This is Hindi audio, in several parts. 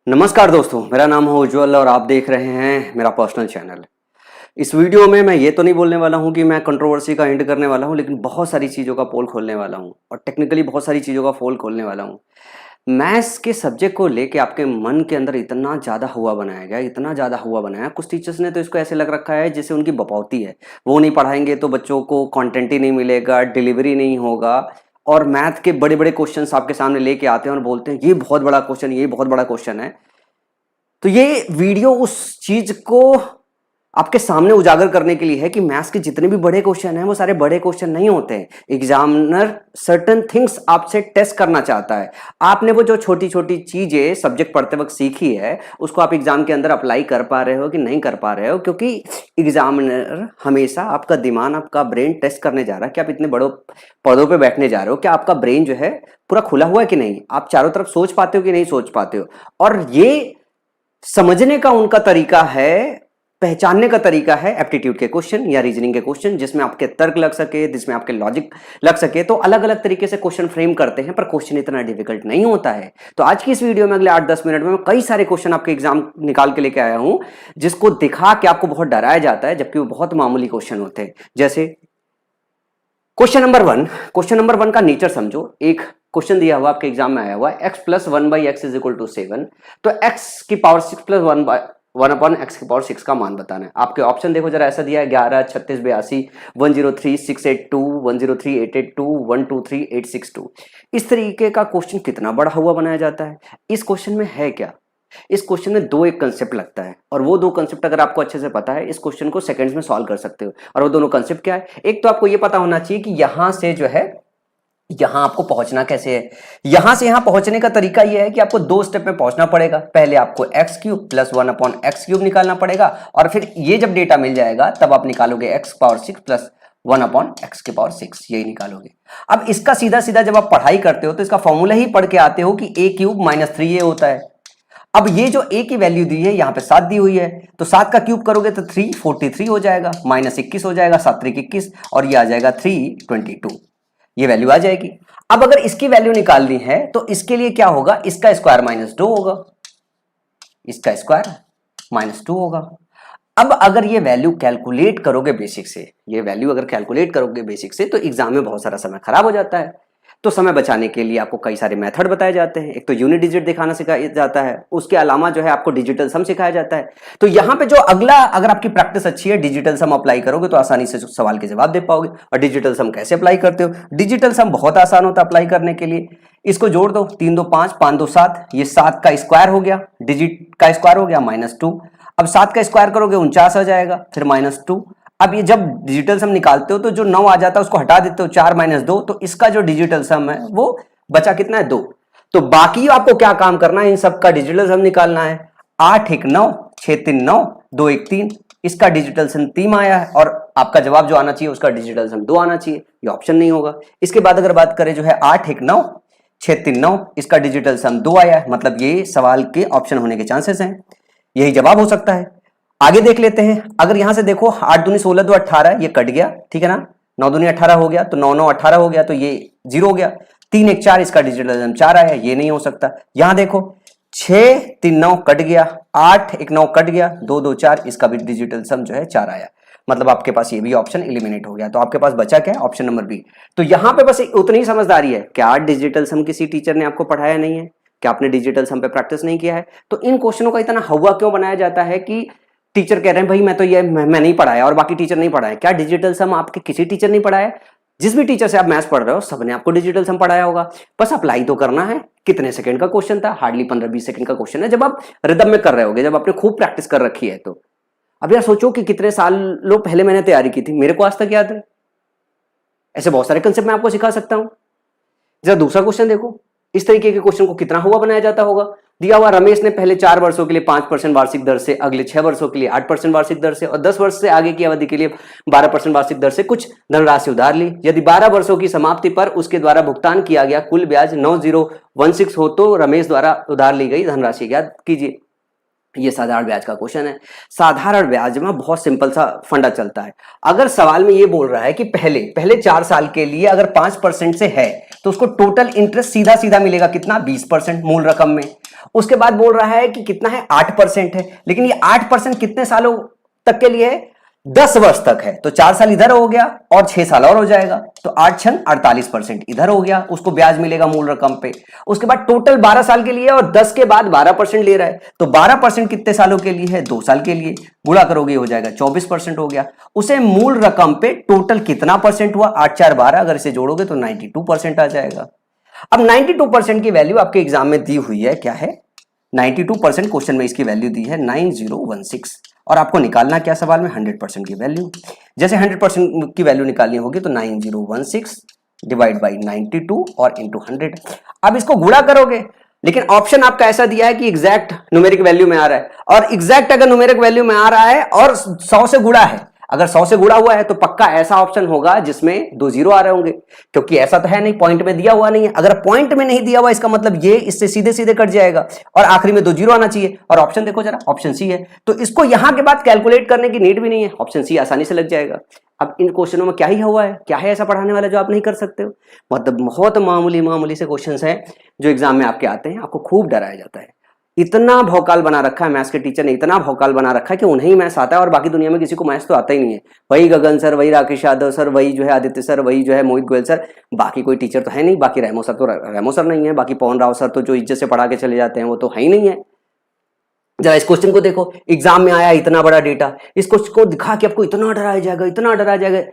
नमस्कार दोस्तों, मेरा नाम है उज्जवल और आप देख रहे हैं मेरा पर्सनल चैनल। इस वीडियो में मैं ये तो नहीं बोलने वाला हूँ कि मैं कंट्रोवर्सी का एंड करने वाला हूँ, लेकिन बहुत सारी चीज़ों का पोल खोलने वाला हूँ और टेक्निकली बहुत सारी चीज़ों का पोल खोलने वाला हूँ। मैथ्स के सब्जेक्ट को लेके आपके मन के अंदर इतना ज़्यादा हुआ बनाया गया, इतना ज़्यादा हुआ बनाया, कुछ टीचर्स ने तो इसको ऐसे लग रखा है जैसे उनकी बपौती है। वो नहीं पढ़ाएंगे तो बच्चों को कंटेंट ही नहीं मिलेगा, डिलीवरी नहीं होगा और मैथ के बड़े-बड़े क्वेश्चंस आपके सामने लेके आते हैं और बोलते हैं ये बहुत बड़ा क्वेश्चन, ये बहुत बड़ा क्वेश्चन है। तो ये वीडियो उस चीज को आपके सामने उजागर करने के लिए है कि मैथ्स के जितने भी बड़े क्वेश्चन हैं वो सारे बड़े क्वेश्चन नहीं होते हैं। एग्जामिनर सर्टेन थिंग्स आपसे टेस्ट करना चाहता है। आपने वो जो छोटी छोटी चीजें सब्जेक्ट पढ़ते वक्त सीखी है उसको आप एग्जाम के अंदर अप्लाई कर पा रहे हो कि नहीं कर पा रहे हो, क्योंकि एग्जामिनर हमेशा आपका दिमाग, आपका ब्रेन टेस्ट करने जा रहा है कि आप इतने बड़े पदों पे बैठने जा रहे हो, क्या आपका ब्रेन जो है पूरा खुला हुआ है कि नहीं, आप चारों तरफ सोच पाते हो कि नहीं सोच पाते हो। और ये समझने का उनका तरीका है, पहचानने का तरीका है एप्टीट्यूड के क्वेश्चन या रीजनिंग के क्वेश्चन, जिसमें आपके तर्क लग सके, जिसमें आपके लॉजिक लग सके। तो अलग अलग तरीके से क्वेश्चन फ्रेम करते हैं, पर क्वेश्चन इतना डिफिकल्ट नहीं होता है। तो आज की इस वीडियो में अगले 8-10 मिनट में मैं कई सारे क्वेश्चन आपके एग्जाम निकाल के लेके आया हूं, जिसको दिखा के आपको बहुत डराया जाता है, जबकि वो बहुत मामूली क्वेश्चन होते हैं। जैसे क्वेश्चन नंबर वन का नेचर समझो। एक क्वेश्चन दिया हुआ आपके एग्जाम में आया हुआ है, x plus 1/x is equal to 7। तो x की पावर 6 प्लस 1/1/x की पावर 6 का मान बताना है। आपके ऑप्शन देखो जरा, ऐसा दिया है 11, 36, 82, 103, 682, 103, 882, 123, 862। इस तरीके का क्वेश्चन कितना बड़ा हुआ बनाया जाता है। इस क्वेश्चन में है क्या? इस क्वेश्चन में दो एक कंसेप्ट लगता है, और वो दो कंसेप्ट अगर आपको अच्छे से पता है, इस क्वेश्चन को सेकंड्स में सॉल्व कर सकते हो। और वो दोनों कंसेप्ट क्या है? एक तो आपको ये पता होना चाहिए कि यहां से जो है यहां आपको पहुंचना कैसे है। यहां से यहां पहुंचने का तरीका यह है कि आपको दो स्टेप में पहुंचना पड़ेगा। पहले आपको एक्स क्यूब प्लस 1/x³ निकालना पड़ेगा, और फिर ये जब डेटा मिल जाएगा तब आप निकालोगे x पावर 6 प्लस 1/x की पावर 6, यही निकालोगे। अब इसका सीधा सीधा जब आप पढ़ाई करते हो तो इसका फॉर्मूला ही पढ़ के आते हो कि a³ माइनस 3a होता है। अब ये जो a की वैल्यू दी है, यहां पे 7 दी हुई है, तो 7 का क्यूब करोगे तो 343 हो जाएगा, माइनस 21 हो जाएगा, 7 3 21, और ये आ जाएगा 322, ये वैल्यू आ जाएगी। अब अगर इसकी वैल्यू निकालनी है तो इसके लिए क्या होगा, इसका स्क्वायर माइनस 2 होगा, इसका स्क्वायर माइनस 2 होगा। अब अगर ये वैल्यू कैलकुलेट करोगे बेसिक से, ये वैल्यू अगर कैलकुलेट करोगे बेसिक से, तो एग्जाम में बहुत सारा समय खराब हो जाता है। तो समय बचाने के लिए आपको कई सारे मेथड बताए जाते हैं। एक तो यूनिट डिजिट दिखाना सिखाया जाता है, उसके अलावा जो है आपको डिजिटल सम सिखाया जाता है। तो यहां पे जो अगला, अगर आपकी प्रैक्टिस अच्छी है, डिजिटल सम अप्लाई करोगे तो आसानी से सवाल के जवाब दे पाओगे। और डिजिटल सम कैसे अप्लाई करते हो? डिजिटल सम बहुत आसान होता है अप्लाई करने के लिए। इसको जोड़ दो, 3 2 5, 5 2 7, ये 7 का स्क्वायर हो गया, डिजिट का स्क्वायर हो गया -2। अब 7 का स्क्वायर करोगे 49 आ जाएगा, फिर -2। अब ये जब डिजिटल सम निकालते हो तो जो 9 आ जाता है उसको हटा देते हो, 4 - 2, तो इसका जो डिजिटल सम है वो बचा कितना है, 2। तो बाकी आपको क्या काम करना है, इन सब का डिजिटल सम निकालना है। 8 1 9, 6 3 9, 2 1 3, इसका डिजिटल सम 3 आया है, और आपका जवाब जो आना चाहिए उसका डिजिटल सम 2 आना चाहिए, ये ऑप्शन नहीं होगा। इसके बाद अगर बात करें जो है 8 1 9, 6 3 9, इसका डिजिटल सम 2 आया है, मतलब ये सवाल के ऑप्शन होने के चांसेस हैं, यही जवाब हो सकता है। आगे देख लेते हैं। अगर यहां से देखो 8 दूनी 16 2 18, ये कट गया, ठीक है ना, 9 दूनी 18 हो गया, तो 9 9 18 हो गया, तो ये 0 हो गया। 3 1 4, इसका डिजिटल सम 4 आया, ये नहीं हो सकता। यहां देखो 6 3 9 कट गया, 8 1 9 कट गया, 2 2 4, इसका भी डिजिटल सम जो है 4 आया, मतलब आपके पास ये भी ऑप्शन एलिमिनेट हो गया। तो आपके पास बचा क्या? Option number B. तो यहां पे बस उतनी ही समझदारी है, क्या डिजिटल सम किसी टीचर ने आपको पढ़ाया नहीं है, क्या आपने डिजिटल सम पे प्रैक्टिस नहीं किया है? तो इन क्वेश्चनों का इतना हवा क्यों बनाया जाता है कि टीचर कह रहे हैं भाई मैं तो ये मैं नहीं पढ़ाया और बाकी टीचर नहीं पढ़ाया। क्या डिजिटल सम आपके किसी टीचर नहीं पढ़ाया? जिस भी टीचर से आप मैथ्स पढ़ रहे हो सबने आपको डिजिटल सम पढ़ाया होगा, बस अप्लाई तो करना है। कितने सेकंड का क्वेश्चन था? हार्डली 15-20 सेकंड का क्वेश्चन है, जब आप रिदम में कर रहे होगे, जब आपने खूब प्रैक्टिस कर रखी है। तो अब यार सोचो कि कितने सालों पहले मैंने तैयारी की थी, मेरे को आज तक याद है। ऐसे बहुत सारे कंसेप्ट मैं आपको सिखा सकता हूं। जरा दूसरा क्वेश्चन देखो, इस तरीके के क्वेश्चन को कितना हुआ बनाया जाता होगा। दिया हुआ रमेश ने पहले 4 वर्षों के लिए 5% वार्षिक दर से, अगले 6 वर्षों के लिए 8% वार्षिक दर से और 10 वर्ष से आगे की अवधि के लिए 12% वार्षिक दर से कुछ धनराशि उधार ली। यदि 12 वर्षों की समाप्ति पर उसके द्वारा भुगतान किया गया कुल ब्याज 9016 हो तो रमेश द्वारा उधार ली गई धनराशि ज्ञात कीजिए। ये साधारण ब्याज का क्वेश्चन है। साधारण ब्याज में बहुत सिंपल सा फंडा चलता है। अगर सवाल में ये बोल रहा है कि पहले 4 साल के लिए अगर 5% से है तो उसको टोटल इंटरेस्ट सीधा सीधा मिलेगा कितना 20% मूल रकम में। उसके बाद बोल रहा है कि कितना है 8% है, लेकिन ये 8% कितने सालों तक के लिए है 10 वर्ष तक है, तो 4 साल इधर हो गया और 6 साल और हो जाएगा, तो 8 छन 48% इधर हो गया, उसको ब्याज मिलेगा मूल रकम पे। उसके बाद टोटल 12 साल के लिए और 10 के बाद 12% ले रहा है, तो 12% कितने सालों के लिए है 2 साल के लिए, गुणा करोगे हो जाएगा 24% हो गया। उसे मूल रकम पे टोटल कितना परसेंट हुआ 8 4 12, अगर इसे जोड़ोगे तो 92% आ जाएगा। अब 92% की वैल्यू आपके एग्जाम में दी हुई है, क्या है 92% क्वेश्चन में इसकी वैल्यू दी है 9016, और आपको निकालना क्या सवाल में 100% की वैल्यू। जैसे 100% की वैल्यू निकालनी होगी तो 9016 डिवाइड बाई 92 और इंटू 100। अब इसको गुणा करोगे, लेकिन ऑप्शन आपका ऐसा दिया है कि एग्जैक्ट न्यूमेरिक वैल्यू में आ रहा है, और एग्जैक्ट अगर न्यूमेरिक वैल्यू में आ रहा है और 100 से गुणा है, अगर 100 से गुणा हुआ है तो पक्का ऐसा ऑप्शन होगा जिसमें 2 जीरो आ रहे होंगे, क्योंकि ऐसा तो है नहीं, पॉइंट में दिया हुआ नहीं है। अगर पॉइंट में नहीं दिया हुआ इसका मतलब ये इससे सीधे सीधे कट जाएगा और आखिरी में 2 जीरो आना चाहिए। और ऑप्शन देखो जरा, ऑप्शन सी है, तो इसको यहां के बाद कैलकुलेट करने की नीड भी नहीं है, ऑप्शन सी आसानी से लग जाएगा। अब इन क्वेश्चनों में क्या ही हुआ है, क्या है ऐसा पढ़ाने वाला जो आप नहीं कर सकते हो? मतलब बहुत मामूली से क्वेश्चन है जो एग्जाम में आपके आते हैं, आपको खूब डराया जाता है। इतना भौकाल बना रखा है मैथ्स के टीचर ने, इतना भौकाल बना रखा है कि उन्हें ही मैथ्स आता है और बाकी दुनिया में किसी को मैथ्स तो आता ही नहीं है। वही गगन सर, वही राकेश यादव सर, वही जो है आदित्य सर, वही जो है मोहित गोयल सर, बाकी कोई टीचर तो है नहीं। बाकी रेमो सर नहीं है, बाकी पवन राव सर तो जो इज्जत से पढ़ा के चले जाते हैं वो तो है ही नहीं है। जरा इस क्वेश्चन को देखो, एग्जाम में आया इतना बड़ा डेटा, इस क्वेश्चन को दिखा के आपको इतना डराया जाएगा, इतना डराया जाएगा।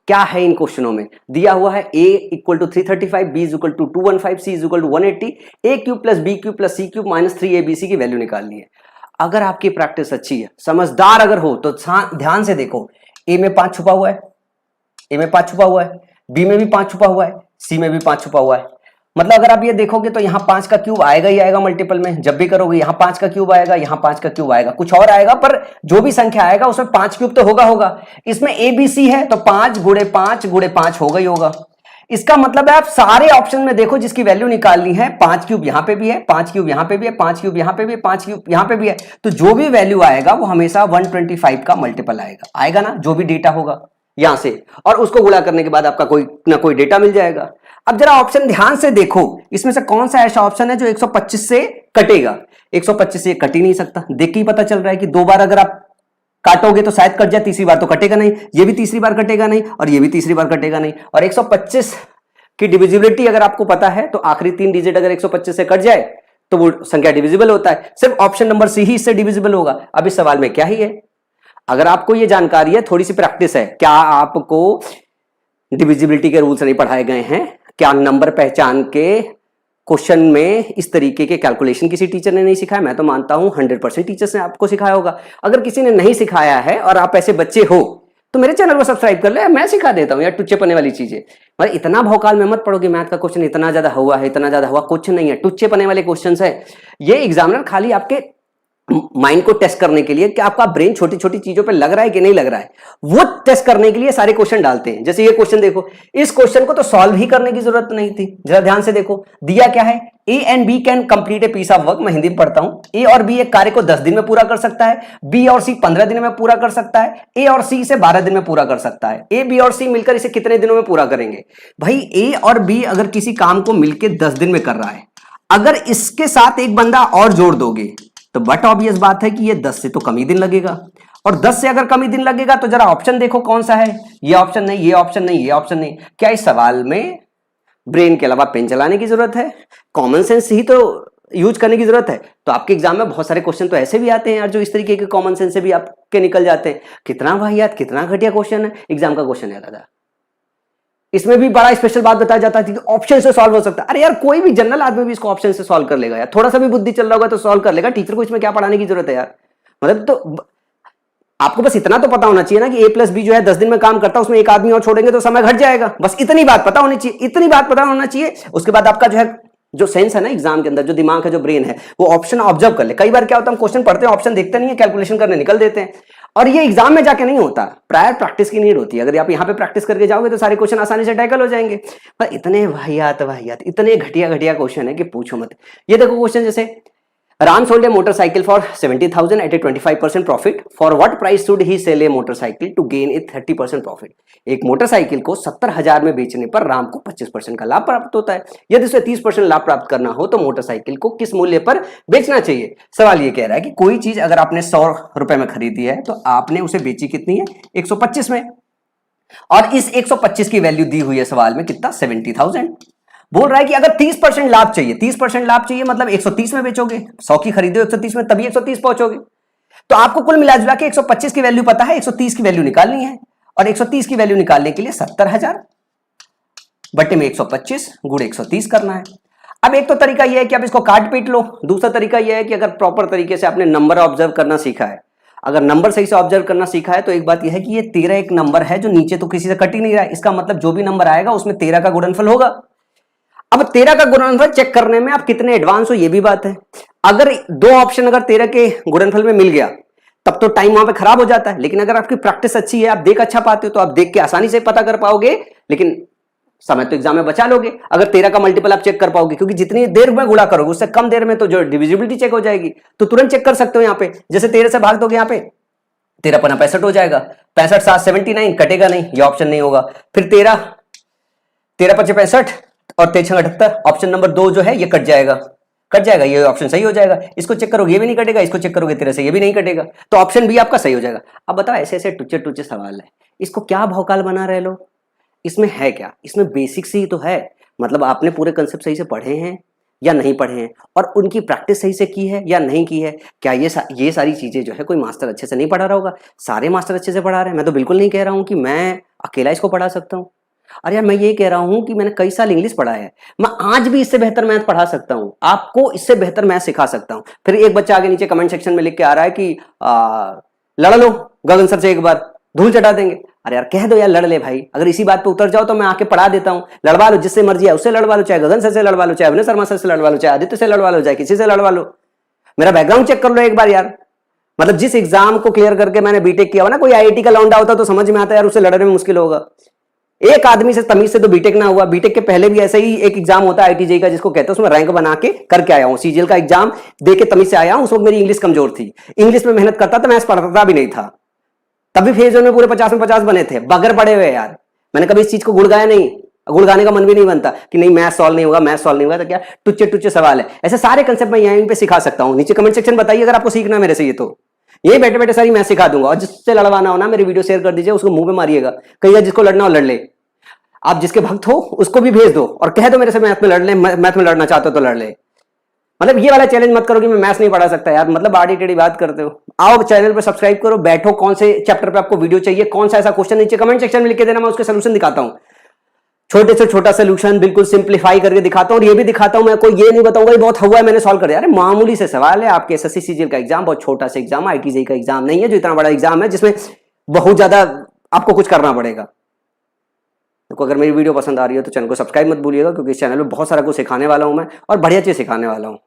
क्या है इन क्वेश्चनों में दिया हुआ है a equal to 335, b equal to 215, c equal to 180, a cube plus B cube plus C cube minus 3abc की वैल्यू निकालनी है। अगर आपकी प्रैक्टिस अच्छी है, समझदार अगर हो तो ध्यान से देखो, a में 5 छुपा हुआ है, a में 5 छुपा हुआ है, b में भी 5 छुपा हुआ है, c में भी 5 छुपा हुआ है। मतलब अगर आप ये देखोगे तो यहाँ 5 का क्यूब आएगा ही आएगा मल्टीपल में, जब भी करोगे यहाँ 5 का क्यूब आएगा, यहाँ 5 का क्यूब आएगा, कुछ और आएगा, पर जो भी संख्या आएगा उसमें 5 क्यूब तो होगा। इसमें ABC है तो 5 गुणे 5 होगा ही होगा। इसका मतलब है आप सारे ऑप्शन में देखो जिसकी वैल्यू निकालनी है, 5 क्यूब यहाँ पे भी है, 5 क्यूब यहाँ पे भी है, 5 क्यूब यहाँ पे भी है, 5 क्यूब यहाँ पे भी है, तो जो भी वैल्यू आएगा वो हमेशा 125 का मल्टीपल आएगा ना, जो भी डेटा होगा यहां से, और उसको गुणा करने के बाद आपका कोई ना कोई डेटा मिल जाएगा। अब जरा ऑप्शन ध्यान से देखो, इसमें से कौन सा ऐसा ऑप्शन है जो 125 से कटेगा? 125 से कट ही नहीं सकता, देख के ही पता चल रहा है कि 2 बार अगर आप काटोगे तो शायद कट जाए, तीसरी बार तो कटेगा नहीं, ये भी तीसरी बार कटेगा नहीं और ये भी तीसरी बार कटेगा नहीं। और 125 की डिविजिबिलिटी अगर आपको पता है तो आखिरी 3 डिजिट अगर 125 से कट जाए तो वो संख्या डिविजिबल होता है, सिर्फ ऑप्शन नंबर सी ही इससे डिविजिबल होगा। अब इस सवाल में क्या ही है, अगर आपको ये जानकारी है, थोड़ी सी प्रैक्टिस है, क्या आपको डिविजिबिलिटी के रूल्स नहीं पढ़ाए गए हैं? क्या नंबर पहचान के क्वेश्चन में इस तरीके के कैलकुलेशन किसी टीचर ने नहीं सिखाया? मैं तो मानता हूं 100% टीचर्स ने आपको सिखाया होगा। अगर किसी ने नहीं सिखाया है और आप ऐसे बच्चे हो तो मेरे चैनल को सब्सक्राइब कर ले, मैं सिखा देता हूं यार टुच्चे पने वाली चीजें। मतलब इतना भौकाल में मत पढ़ो कि मैथ का क्वेश्चन इतना ज्यादा हुआ है, इतना ज्यादा हुआ, कुछ नहीं है, टुच्चे पने वाले क्वेश्चन है। ये एग्जामिनर खाली आपके माइंड को टेस्ट करने के लिए कि आपका ब्रेन छोटी छोटी चीजों पे लग रहा है कि नहीं लग रहा है, वो टेस्ट करने के लिए सारे क्वेश्चन डालते हैं। जैसे ये क्वेश्चन देखो, इस क्वेश्चन को तो सॉल्व ही करने की जरूरत नहीं थी। जरा ध्यान से देखो, दिया क्या है, A and B can complete a piece of work. मैं हिंदी में पढ़ता हूं, ए और बी एक कार्य को 10 दिन में पूरा कर सकता है, बी और सी 15 दिन में पूरा कर सकता है, ए और सी इसे 12 दिन में पूरा कर सकता है। ए बी और सी मिलकर इसे कितने दिनों में पूरा करेंगे? भाई ए और बी अगर किसी काम को मिलकर 10 दिन में कर रहा है, अगर इसके साथ एक बंदा और जोड़ दोगे तो बट ऑब्वियस बात है कि ये 10 से तो कम ही दिन लगेगा, और 10 से अगर कम ही दिन लगेगा तो जरा ऑप्शन देखो कौन सा है। ये ऑप्शन नहीं, ये ऑप्शन नहीं, ये ऑप्शन नहीं। क्या इस सवाल में ब्रेन के अलावा पेन चलाने की जरूरत है? कॉमन सेंस ही तो यूज करने की जरूरत है। तो आपके एग्जाम में बहुत सारे क्वेश्चन तो ऐसे भी आते हैं यार जो इस तरीके के कॉमन सेंस से भी आपके निकल जाते हैं। कितना वाहियात, कितना घटिया क्वेश्चन है, एग्जाम का क्वेश्चन है दादा। इसमें भी बड़ा स्पेशल बात बताया जाता है कि ऑप्शन से सॉल्व हो सकता है। अरे यार कोई भी जनरल आदमी भी इसको ऑप्शन से सॉल्व कर लेगा यार, थोड़ा सा भी बुद्धि चल रहा होगा तो सॉल्व कर लेगा। टीचर को इसमें क्या पढ़ाने की जरूरत है यार? मतलब तो आपको बस इतना तो पता होना चाहिए ना कि a प्लस बी जो है 10 दिन में काम करता है, उसमें एक आदमी और छोड़ेंगे तो समय घट जाएगा। बस इतनी बात पता होनी चाहिए, इतनी बात पता होना चाहिए। उसके बाद आपका जो है जो सेंस है ना एग्जाम के अंदर, जो दिमाग है, जो ब्रेन है, वो ऑप्शन ऑब्जर्व कर ले। कई बार क्या होता है, हम क्वेश्चन पढ़ते हैं, ऑप्शन देखते नहीं है, कैलकुलेशन करने निकल देते हैं, और ये एग्जाम में जाके नहीं होता। प्रायर प्रैक्टिस की नीड होती है। अगर आप यहाँ पे प्रैक्टिस करके जाओगे तो सारे क्वेश्चन आसानी से टैकल हो जाएंगे। पर इतने वाहियात इतने घटिया क्वेश्चन है कि पूछो मत। ये देखो क्वेश्चन, जैसे Ram sold a motorcycle for 70,000 at a 25% profit. For what price should he sell a motorcycle to gain a 30% profit? एक मोटरसाइकिल को 70,000 में बेचने पर राम को 25% का लाभ प्राप्त होता है। यदि उसे 30% लाभ प्राप्त करना हो तो मोटरसाइकिल को किस मूल्य पर बेचना चाहिए? सवाल ये कह रहा है कि कोई चीज अगर आपने 100 रुपए में खरीदी है तो आपने उसे बेची कितनी है? 125 में, और इस 125 की वैल्यू दी हुई है सवाल में कितना? 70,000। बोल रहा है कि अगर 30% लाभ चाहिए, 30% लाभ चाहिए मतलब 130 में बेचोगे, 100 की खरीदो 130 में, तभी 130 पहुंचोगे। तो आपको कुल मिला जुला के 125 की वैल्यू पता है, 130 की वैल्यू निकालनी है, और 130 की वैल्यू निकालने के लिए 70,000 बटे में 125 गुणे 130 करना है। अब एक तो तरीका यह है कि आप इसको काट पीट लो, दूसरा तरीका यह है कि अगर प्रॉपर तरीके से आपने नंबर ऑब्जर्व करना सीखा है, अगर नंबर सही से ऑब्जर्व करना सीखा है तो एक बात यह है कि ये 13 एक नंबर है जो नीचे तो किसी से कट ही नहीं रहा है, इसका मतलब जो भी नंबर आएगा उसमें 13 का गुणनफल होगा। अब 13 का गुणनफल चेक करने में आप कितने एडवांस हो ये भी बात है। अगर दो ऑप्शन अगर 13 के गुणनफल में मिल गया तब तो टाइम वहां पे खराब हो जाता है, लेकिन अगर आपकी प्रैक्टिस अच्छी है, आप देख अच्छा पाते हो, तो आप देख के आसानी से पता कर पाओगे, लेकिन समय तो एग्जाम में बचा लोगे अगर 13 का मल्टीपल आप चेक कर पाओगे, क्योंकि जितनी देर में गुणा करोगे उससे कम देर में तो जो डिविजिबिलिटी चेक हो जाएगी, तो तुरंत चेक कर सकते हो। यहाँ पे जैसे 13 से भाग दोगे, यहाँ पे 13 पना 65 हो जाएगा, 65 7 79 कटेगा नहीं, ये ऑप्शन नहीं होगा। फिर 13 5 65 और 13 78, ऑप्शन नंबर 2 जो है ये कट जाएगा, ये ऑप्शन सही हो जाएगा। इसको चेक करोगे ये भी नहीं कटेगा, इसको चेक करोगे 13 से ये भी नहीं कटेगा, तो ऑप्शन बी आपका सही हो जाएगा। अब बताओ ऐसे ऐसे टुच्चे टुच्चे सवाल है, इसको क्या भौकाल बना रहे लोग? इसमें है क्या? इसमें बेसिक्स ही तो है, मतलब आपने पूरे कंसेप्ट सही से पढ़े हैं या नहीं पढ़े हैं, और उनकी प्रैक्टिस सही से की है या नहीं की है। क्या ये सारी चीजें जो है कोई मास्टर अच्छे से नहीं पढ़ा रहा होगा? सारे मास्टर अच्छे से पढ़ा रहे हैं। मैं तो बिल्कुल नहीं कह रहा हूं कि मैं अकेला इसको पढ़ा सकता हूं। अरे यार, मैं ये कह रहा हूं कि मैंने कई साल इंग्लिश पढ़ा है, मैं आज भी इससे बेहतर मैथ पढ़ा सकता हूं, आपको इससे बेहतर मैथ सिखा सकता हूं। फिर एक बच्चा आगे नीचे कमेंट सेक्शन में लिख के आ रहा है कि लड़ लो गगन सर से, एक बार धूल चटा देंगे। अरे यार कह दो यार, लड़ ले भाई, अगर इसी बात पे उतर जाओ तो मैं आके पढ़ा देता हूं। लड़वा लो, जिससे मर्जी है उससे लड़वा लो, चाहे गगन सर से लड़वा लो, चाहे अभिनव शर्मा सर से लड़वा लो, चाहे आदित्य से लड़वा लो, चाहे किसी से लड़वा लो। मेरा बैकग्राउंड चेक कर लो एक बार यार, मतलब जिस एग्जाम को क्लियर करके मैंने बीटेक किया हो ना, कोई आईआईटी का लौंडा होता तो समझ में आता यार, उससे लड़ने में मुश्किल होगा। एक आदमी से तमीज से तो बीटेक ना हुआ, बीटेक के पहले भी ऐसे ही एक एग्जाम होता है आईटीजेई का जिसको कहते हैं, उसमें रैंक बना के करके आया हूं, सीजीएल का एग्जाम दे के तमीज से आया हूं। उस वक्त मेरी इंग्लिश कमजोर थी, इंग्लिश में मेहनत करता था, मैथ्स पढ़ता भी नहीं था, तभी फेज में पूरे 50 में 50 बने थे, बगैर पढ़े हुए यार। मैंने कभी इस चीज को गुड़गाया नहीं, गुड़गाने का मन भी नहीं बनता कि नहीं मैथ सॉल्व नहीं होगा, मैथ सॉल्व नहीं होगा, तो क्या टुच्चे टुच्चे सवाल है। ऐसे सारे कंसेप्ट मैं यहीं पे सिखा सकता हूं। नीचे कमेंट सेक्शन बताइए अगर आपको सीखना मेरे से, ये तो यही बैठे बैठे सारी मैं सिखा दूंगा। और जिससे लड़वाना हो ना, मेरी वीडियो शेयर कर दीजिए, उसको मुंह पे मारिएगा, कहिएगा जिसको लड़ना हो लड़ ले। आप जिसके भक्त हो उसको भी भेज दो और कह दो मेरे से मैथ में लड़ ले, मैथ में लड़ना चाहते हो तो लड़ ले। मतलब ये वाला चैलेंज मत करो कि मैं मैथ्स नहीं पढ़ा सकता यार, मतलब आड़ी टेढ़ी बात करते हो। आओ चैनल पर सब्सक्राइब करो, बैठो, कौन से चैप्टर पे आपको वीडियो चाहिए, कौन सा ऐसा क्वेश्चन नीचे कमेंट सेक्शन में लिख के देना, मैं उसके सोल्यूशन दिखाता हूं। छोटे से छोटा सोल्यूशन बिल्कुल सिंप्लीफाई करके दिखाता हूं, और ये भी दिखाता हूं, मैं कोई ये नहीं बताऊंगा ये बहुत हुआ है मैंने सॉल्व कर दिया। अरे मामूली से सवाल है, आपके एसएससी सीजीएल का एग्जाम बहुत छोटा सा एग्जाम, आईटीजेई का एग्जाम नहीं है जो इतना बड़ा एग्जाम है जिसमें बहुत ज्यादा आपको कुछ करना पड़ेगा। तो अगर मेरी वीडियो पसंद आ रही है तो चैनल को सब्सक्राइब मत भूलिएगा, क्योंकि इस चैनल में बहुत सारा कुछ सिखाने वाला हूं मैं, और बढ़िया चीज सिखाने वाला हूं।